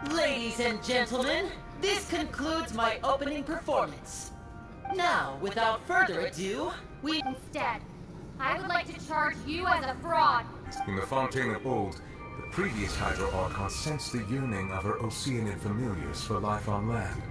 Ladies and gentlemen, this concludes my opening performance. Now, without further ado, Instead, I would like to charge you as a fraud. In the Fontaine of Old, the previous Hydro Archon sensed the yearning of her Oceanian familiars for life on land.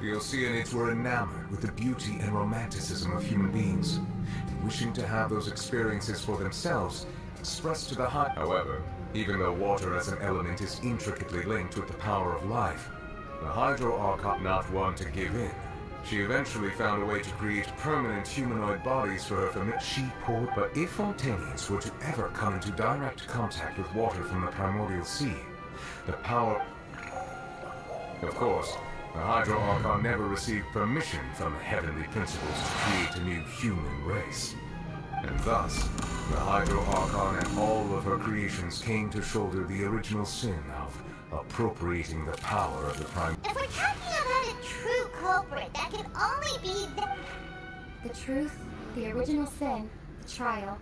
The Oceanids were enamored with the beauty and romanticism of human beings, and wishing to have those experiences for themselves, expressed to the However, even though water as an element is intricately linked with the power of life, the Hydro Archon not one to give in. She eventually found a way to create permanent humanoid bodies for her family. She poured, but if Fontainians were to ever come into direct contact with water from the primordial sea, the power... Of course, the Hydro Archon never received permission from the heavenly principles to create a new human race. And thus, the Hydro Archon and all of her creations came to shoulder the original sin of appropriating the power of the Prime... If we're talking about a true culprit, that can only be The truth, the original sin, the trial.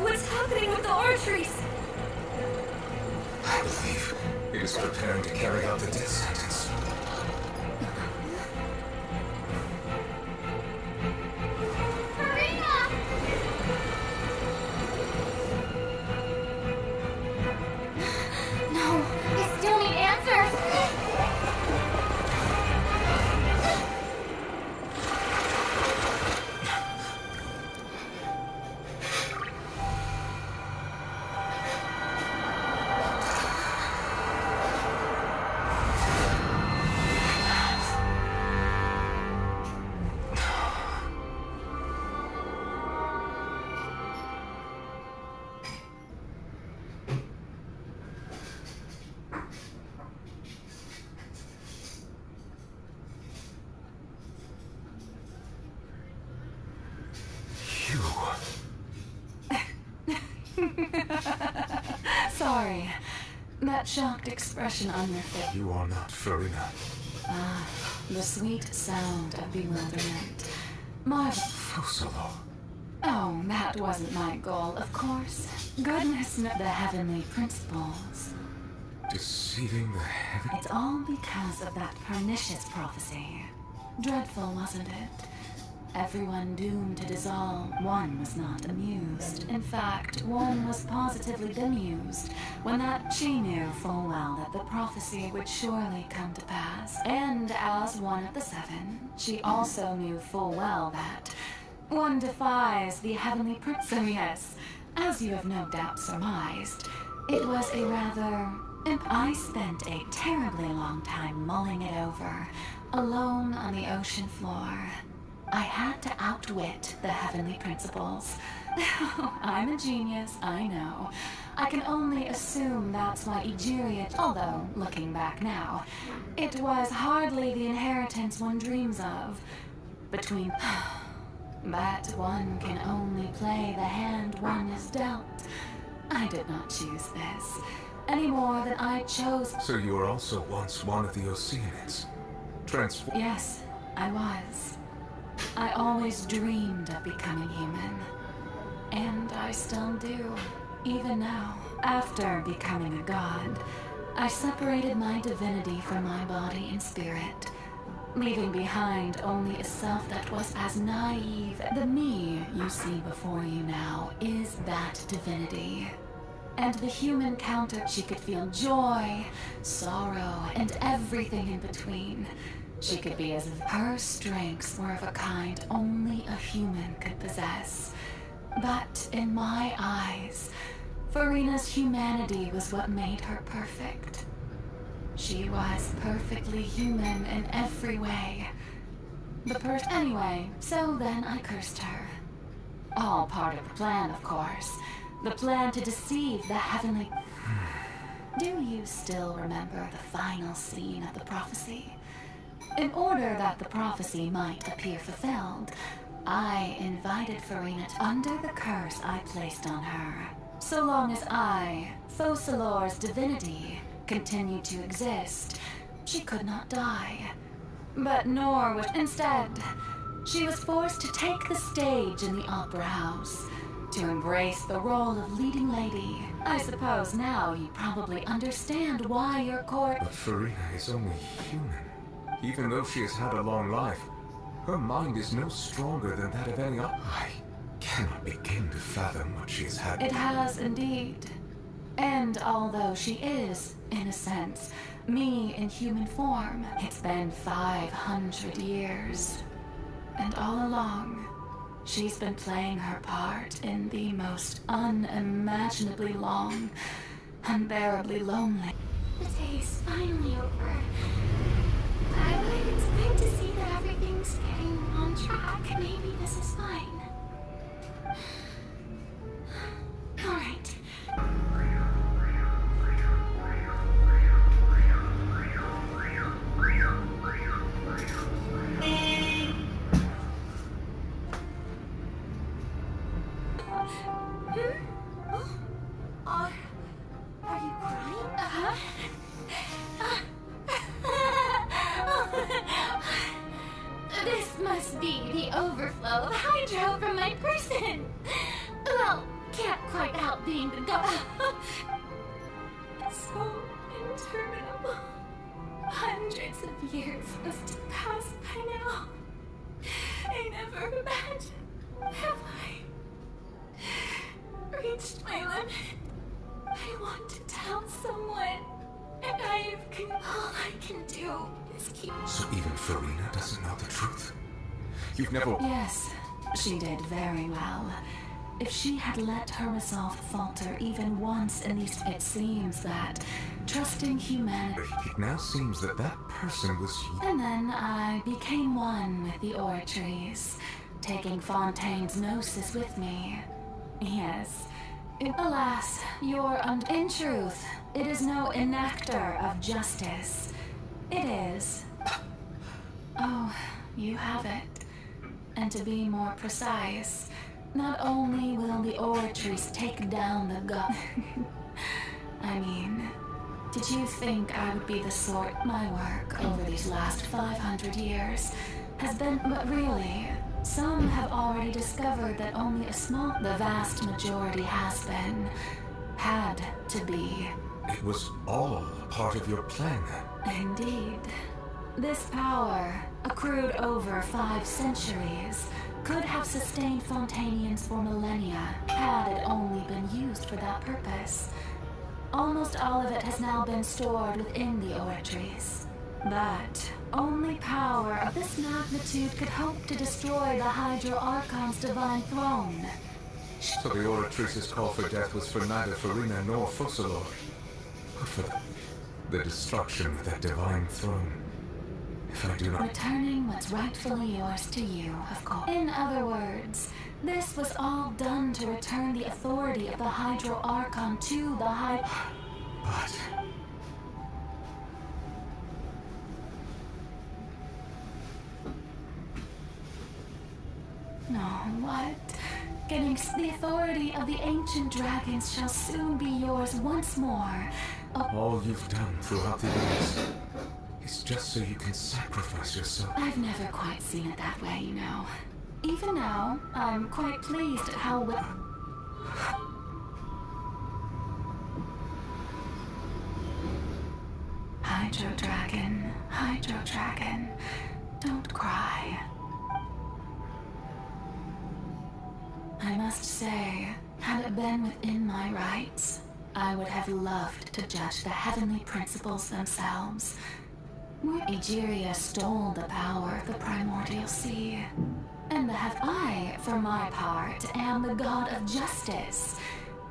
What's happening with the arteries? I believe it is preparing to carry out the death sentence. No, I still need answers. Sorry. That shocked expression on your face. You are not Farina. Ah, the sweet sound of bewilderment. Marvel. Fusalo. Oh, that wasn't my goal, of course. Goodness knows the heavenly principles. Deceiving the heaven. It's all because of that pernicious prophecy. Dreadful, wasn't it? Everyone doomed to dissolve. One was not amused. In fact, one was positively bemused when that she knew full well that the prophecy would surely come to pass. And as one of the seven, she also knew full well that one defies the heavenly prince. So yes, as you have no doubt surmised, it was a rather And I spent a terribly long time mulling it over, alone on the ocean floor. I had to outwit the heavenly principles. I'm a genius, I know. I can only assume that's why Egeria, although, looking back now, it was hardly the inheritance one dreams of. Between... But one can only play the hand one is dealt. I did not choose this, any more than I chose... So you were also once one of the Oceanids. Yes, I was. I always dreamed of becoming human. And I still do, even now. After becoming a god, I separated my divinity from my body and spirit, leaving behind only a self that was as naive. The me you see before you now is that divinity. And the human counter, she could feel joy, sorrow, and everything in between. She could be as if her strengths were of a kind only a human could possess. But in my eyes, Furina's humanity was what made her perfect. She was perfectly human in every way. Anyway, so then I cursed her. All part of the plan, of course. The plan to deceive the heavenly... Do you still remember the final scene of the prophecy? In order that the prophecy might appear fulfilled, I invited Furina under the curse I placed on her. So long as I, Focalor's divinity, continued to exist, she could not die. But nor would... Instead, she was forced to take the stage in the opera house, to embrace the role of leading lady. I suppose now you probably understand why your court... But Furina is only human. Even though she has had a long life, her mind is no stronger than that of any other. I cannot begin to fathom what she has had. It has indeed. And although she is, in a sense, me in human form, it's been 500 years. And all along, she's been playing her part in the most unimaginably long, unbearably lonely. The day is finally over. I would expect to see that everything's getting on track. Maybe this is fine. All right. Are you crying? This must be the overflow of hydro from my person. Well, can't quite help being the It's so interminable. Hundreds of years must have passed by now. I never imagined. Have I reached my limit? I want to tell someone, and all I can do is keep... So even Furina doesn't know the truth? You've never... Yes, she did very well. If she had let her resolve falter even once in these... It seems that trusting humanity... It now seems that that person was you. And then I became one with the oratories, taking Fontaine's gnosis with me. Yes. Alas, in truth, it is no enactor of justice. It is... Oh, you have it. And to be more precise, not only will the oratories take down the god... I mean, did you think I would be the sort... My work over these last 500 years has been... But really, some have already discovered that only the vast majority has been, had to be. It was all part of your plan, then? Indeed. This power, accrued over 5 centuries, could have sustained Fontainians for millennia, had it only been used for that purpose. Almost all of it has now been stored within the oratories. But only power of this magnitude could hope to destroy the Hydro Archon's divine throne. So the oratrice's call for death was for neither Furina nor Focalor, but for the... the destruction of that divine throne. If I do not... Returning what's rightfully yours to you, of course. In other words, this was all done to return the authority of the Hydro Archon to the High... But... No, what? Getting the authority of the ancient dragons shall soon be yours once more. All you've done throughout the years is just so you can sacrifice yourself. I've never quite seen it that way, you know. Even now, I'm quite pleased at how well... Hydro Dragon, don't cry. I must say, had it been within my rights, I would have loved to judge the heavenly principles themselves. Egeria stole the power of the primordial sea, and I, for my part, am the god of justice.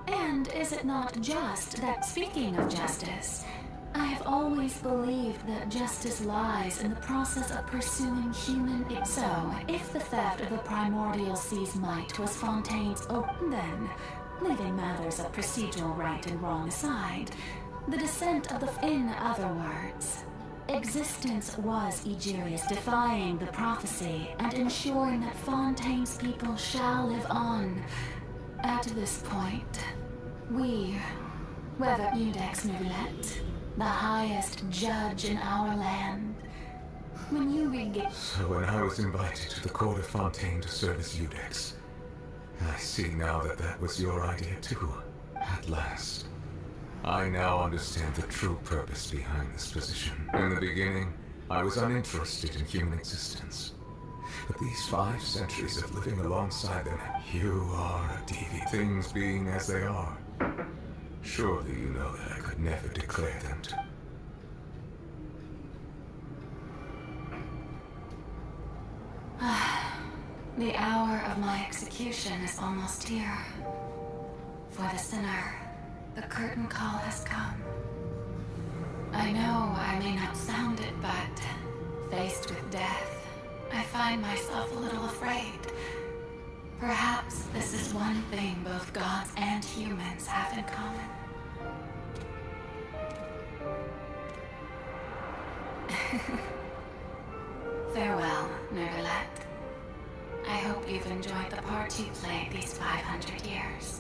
And is it not just that, speaking of justice, I have always believed that justice lies in the process of pursuing human... So, if the theft of the primordial sea's might was Fontaine's then, leaving matters of procedural right and wrong aside, the descent of the... In other words, existence was Egeria's defying the prophecy and ensuring that Fontaine's people shall live on. At this point, we, whether Udex Neuvillette, the highest judge in our land, when you begin... So when I was invited to the court of Fontaine to serve as Udex, I see now that that was your idea too. At last. I now understand the true purpose behind this position. In the beginning, I was uninterested in human existence. But these 5 centuries of living alongside them, you are a deviant. Things being as they are. Surely you know that I could never declare them to... The hour of my execution is almost here. For the sinner, the curtain call has come. I know I may not sound it, but faced with death, I find myself a little afraid. Perhaps this is one thing both gods and humans have in common. Farewell, Neuvillette. I hope you've enjoyed the part you played these 500 years.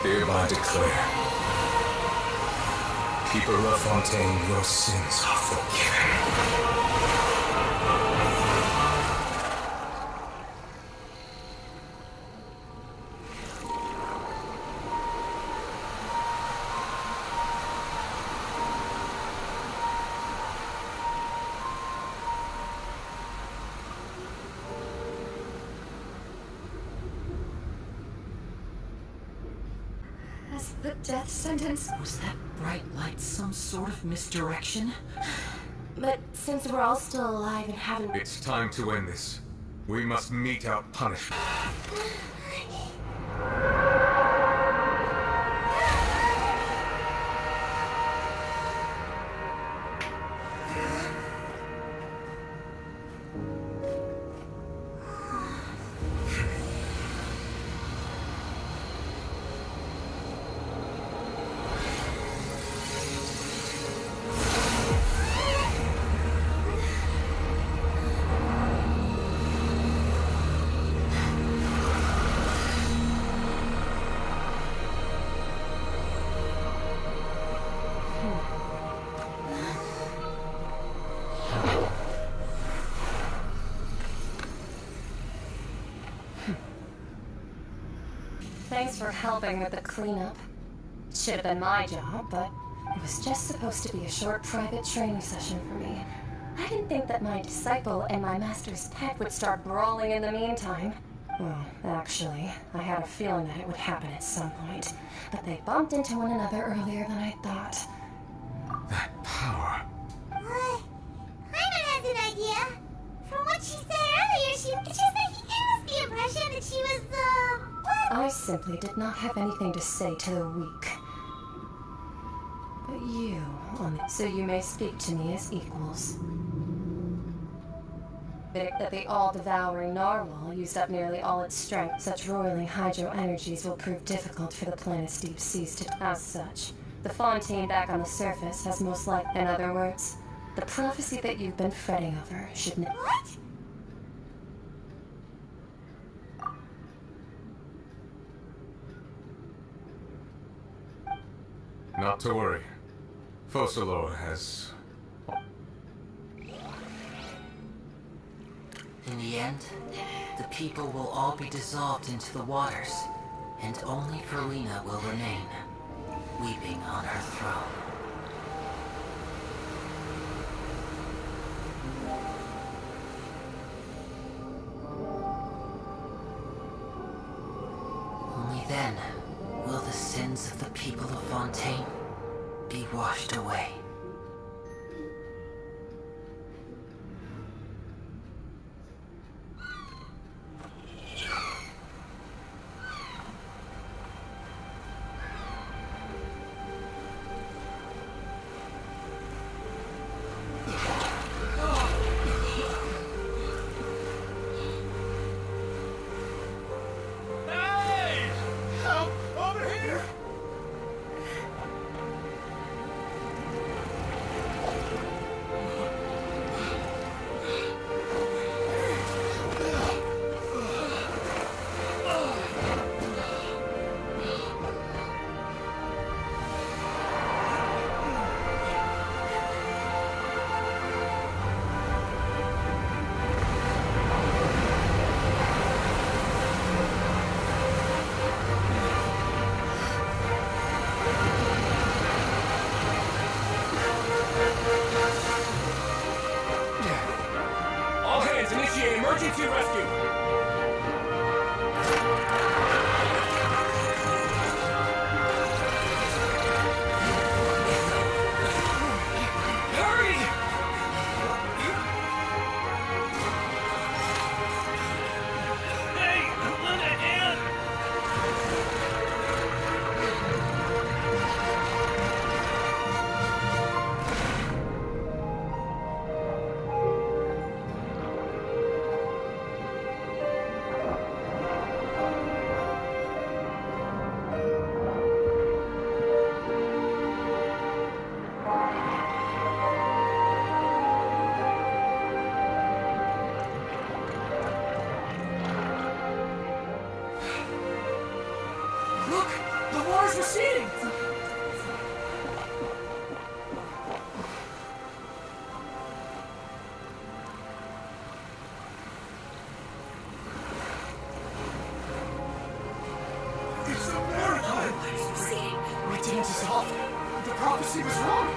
Hereby declare, people of Fontaine, your sins are forgiven. was the death sentence. Was that bright light some sort of misdirection? But since we're all still alive and haven't... It's time to end this. We must mete out punishment. Thanks for helping with the cleanup. Should have been my job, but it was just supposed to be a short private training session for me. I didn't think that my disciple and my master's pet would start brawling in the meantime. Well, actually, I had a feeling that it would happen at some point, but they bumped into one another earlier than I thought. That power. Hyman has an idea. From what she said earlier, she just like he gave us the impression that she was, what? I simply did not have anything to say to the weak. But you, so you may speak to me as equals. That the all-devouring narwhal used up nearly all its strength. Such roiling hydro energies will prove difficult for the planet's deep seas to... As such, the Fontaine back on the surface has most likely... In other words, the prophecy that you've been fretting over should... What? Not to worry. Focalor has... In the end, the people will all be dissolved into the waters, and only Farina will remain, weeping on her throne. Only then will the sins of the people of Fontaine be washed away. Emergency rescue! Receding! It's a miracle! What is receding? We didn't dissolve. The prophecy was wrong.